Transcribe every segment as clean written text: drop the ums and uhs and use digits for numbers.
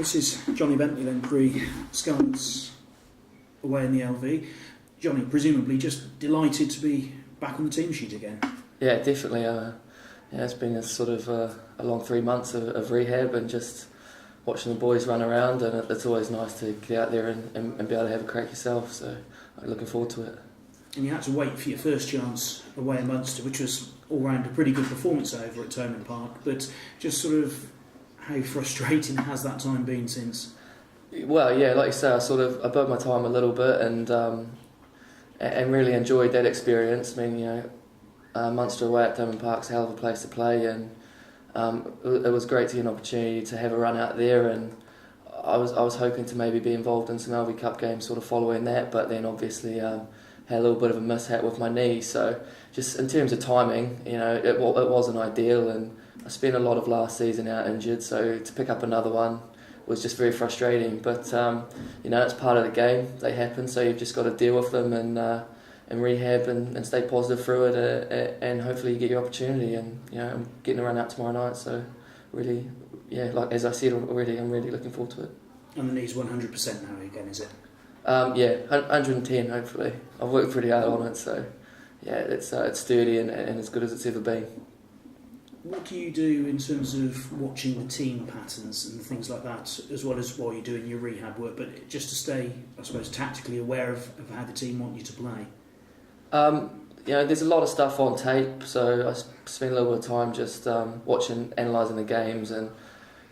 This is Jonny Bentley then, Parc Y Scarlets away in the LV. Jonny, presumably just delighted to be back on the team sheet again. Yeah, definitely. It's been a long 3 months of rehab and just watching the boys run around, and it's always nice to get out there and be able to have a crack yourself, so I'm looking forward to it. And you had to wait for your first chance away in Munster, which was all round a pretty good performance over at Thomond Park, but just sort of how frustrating has that time been since? Well, yeah, like you say, I burned my time a little bit and really enjoyed that experience. I mean, Munster away at Thomond Park's a hell of a place to play, and it was great to get an opportunity to have a run out there. And I was hoping to maybe be involved in some LV Cup games sort of following that, but then obviously had a little bit of a mishap with my knee. So just in terms of timing, it wasn't ideal, and I spent a lot of last season out injured, so to pick up another one was just very frustrating. But it's part of the game; they happen, so you've just got to deal with them and rehab and stay positive through it, and hopefully you get your opportunity. And I'm getting a run out tomorrow night, so really, like as I said already, I'm really looking forward to it. And the knee's 100% now again, is it? 110 hopefully. I've worked pretty hard on it, so yeah, it's sturdy and as good as it's ever been. What do you do in terms of watching the team patterns and things like that, as well as while you're doing your rehab work, but just to stay, I suppose, tactically aware of how the team want you to play? There's a lot of stuff on tape, so I spend a little bit of time just watching, analysing the games, and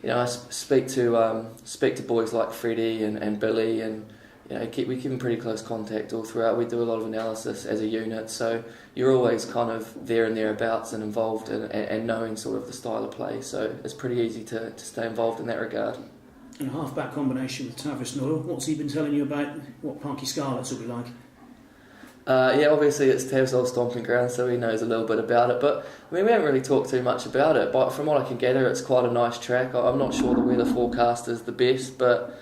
I speak to boys like Freddie and Billy, and we keep in pretty close contact all throughout. We do a lot of analysis as a unit, so you're always kind of there and thereabouts and involved and knowing sort of the style of play, so it's pretty easy to stay involved in that regard. And a half-back combination with Tavis Noel, what's he been telling you about what Parc Y Scarlets will be like? Obviously it's Tav's old stomping ground, so he knows a little bit about it, but I mean, we haven't really talked too much about it, but from what I can gather, it's quite a nice track. I'm not sure the weather forecast is the best, but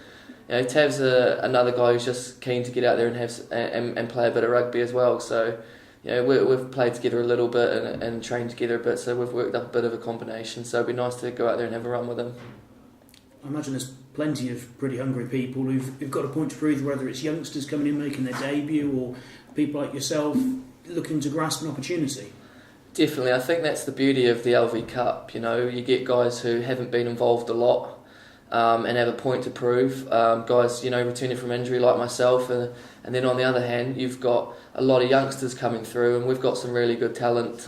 Tav's another guy who's just keen to get out there and play a bit of rugby as well. So, we've played together a little bit and trained together a bit. So we've worked up a bit of a combination. So it'd be nice to go out there and have a run with him. I imagine there's plenty of pretty hungry people who've got a point to prove, whether it's youngsters coming in making their debut or people like yourself looking to grasp an opportunity. Definitely, I think that's the beauty of the LV Cup. You get guys who haven't been involved a lot. And have a point to prove. Guys, returning from injury like myself, and then on the other hand, you've got a lot of youngsters coming through, and we've got some really good talent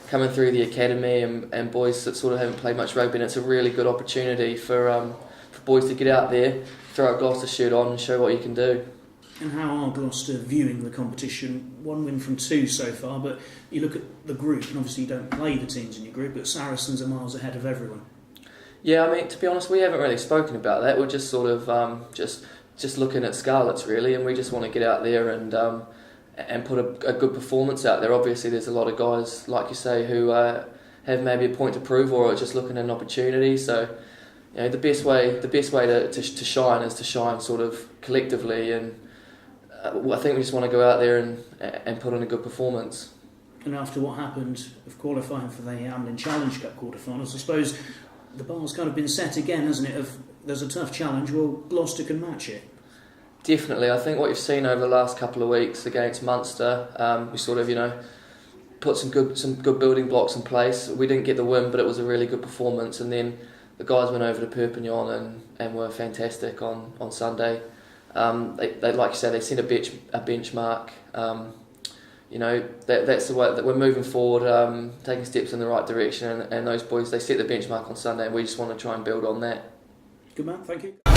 coming through the academy, and boys that sort of haven't played much rugby, and it's a really good opportunity for boys to get out there, throw a Gloucester shirt on, and show what you can do. And how are Gloucester viewing the competition? 1 win from 2 so far, but you look at the group, and obviously you don't play the teams in your group, but Saracens are miles ahead of everyone. Yeah, I mean, to be honest, we haven't really spoken about that. We're just sort of just looking at Scarlets really, and we just want to get out there and put a good performance out there. Obviously, there's a lot of guys like you say who have maybe a point to prove or are just looking at an opportunity. So, the best way to shine is to shine sort of collectively, and I think we just want to go out there and put in a good performance. And after what happened of qualifying for the Amlin Challenge Cup quarterfinals, I suppose the bar's kind of been set again, hasn't it? If there's a tough challenge, well, Gloucester can match it. Definitely. I think what you've seen over the last couple of weeks against Munster, we sort of, put some good building blocks in place. We didn't get the win, but it was a really good performance. And then the guys went over to Perpignan and were fantastic on Sunday. They like you said, they set a benchmark. That's the way that we're moving forward, taking steps in the right direction, and those boys, they set the benchmark on Sunday, and we just want to try and build on that. Good man, thank you.